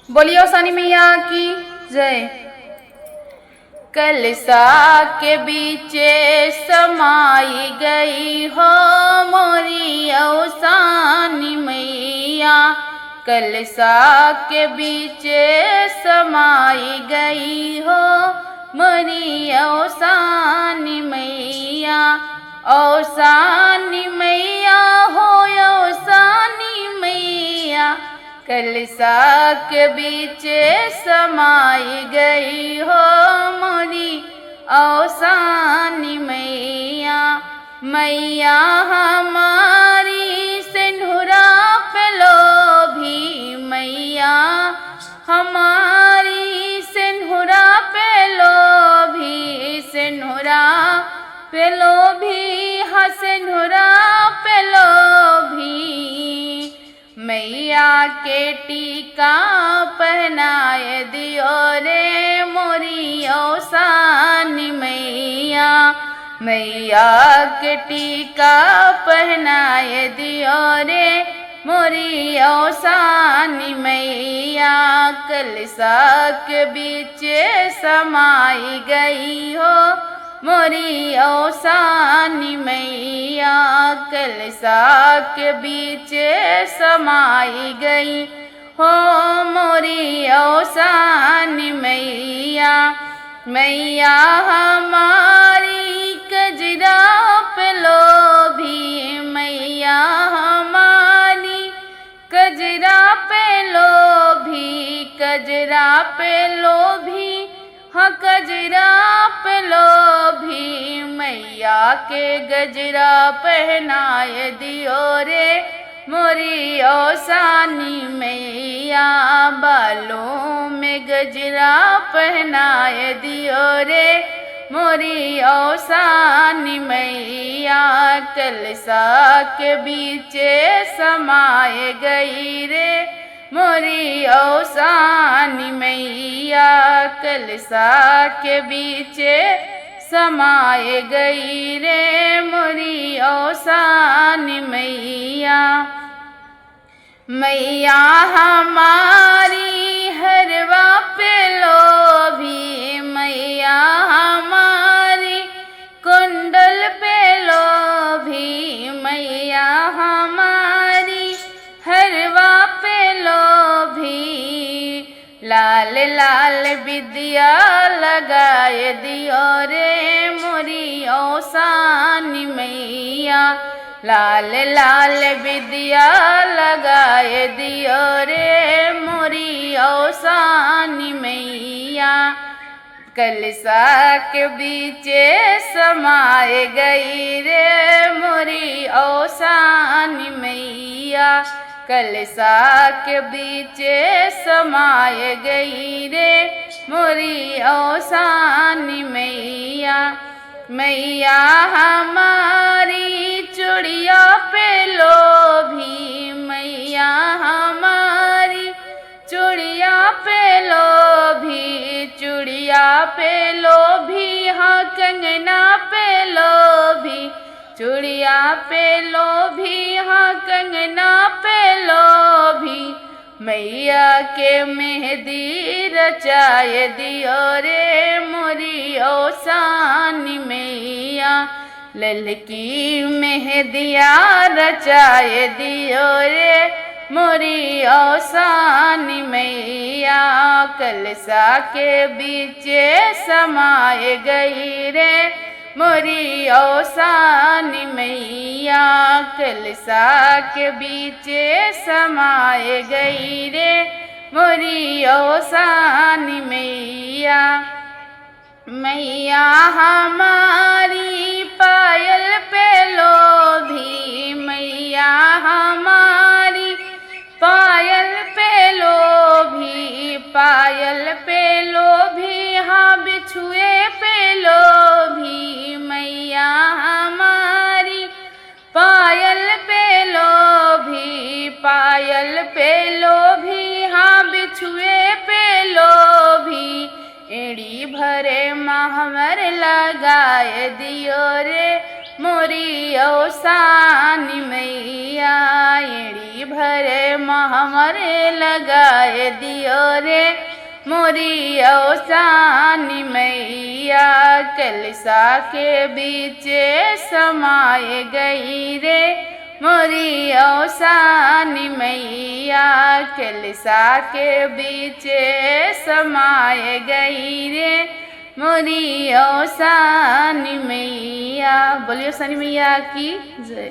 बोलियो सनी मैया की जय। कलसा के बीचे समाई गई हो मोरी औसानी मैया। कलसा के बीचे समाई गई हो मोरी औसानी मैया। औसानी मैया हो औसानी मैया। कलसा के बीचे समाई गई हो मोरी औसानी मैया। मैया हमारी सिंधुरा पे लोभी मैया। हमारी सिंधुरा पे लोभी सिंधुरा पे लोभी हाँ सिंधुरा पे लोभी। मैया के टीका पहनाए दियो रे मोरी औसानी मैया। मैया के टीका पहनाए दियो रे मोरी औसानी मैया। कलसा के बीचे समाई गई हो मोरी औसानी मैया। कलसा के बीचे समाई गई हो मोरी औसानी मैया। मैया हमारी कजरा पे लोभी मैया। हमारी कजरा पे लोभी कजरा पे लोभी हाँ कजरा पे लोभी। मैया के गजरा पहनाए दियो रे मोरी औसानी मैया। बालों में गजरा पहनाए दियो रे मोरी औसानी मैया। कलसा के बीचे समाए गई रे मोरी औसानी मैया। कलसा के बीचे समाए गई रे मोरी औसानी मैया। मैया हमारी हरवा पे लोभी मैया। हमारी कुंडल पे लोभी मैया। हमारी हरवा पे लोभी। लाल लाल विद्या लगाए दियो रे मोरी औसानी मैया। लाल लाल विद्या लगाए दियो रे मोरी औसानी मैया। कलसा के बीचे समाए गई रे मोरी औसानी मैया। कलसा के बीचे समाए गई रे मोरी औसानी मैया। मैया हमारी चूड़िया पे लोभी मैया। हमारी चूड़िया पे लोभी चूड़िया पे लोभी हाँ कंगना पे लोभी। चूड़िया पे लोभी हाँ कंगना पे लोभी। मैया के मेहंदी रचाए दियो रे मोरी औसानी मैया। ललकी मेहंदिया रचाए दियो रे मोरी औसानी मैया। कलसा के बीचे समाए गई रे मोरी औसानी मैया। कलसा के बीचे समाए गई रे मोरी औसानी मैया। मैया हमारी पायल पे लोभी मैया। हमारी पायल पे लोभी पायल पे लोभी हाँ बिछुए पे लोभी मैया। हमारी पायल पे लोभी पायल पे लोभी हाँ बिछुए पे लोभी। एड़ी भरे महमर लगाए दियो रे मोरी औसानी मैया एड़ी भरे महमरे लगाए दियो रे मोरी औसानी मैया कलसा के बीचे समाए गई रे मोरी औसानी मैया कलसा के बीचे समाए गई रे मोरी औसानी मैया। बोलिए औसानी मैया की जय।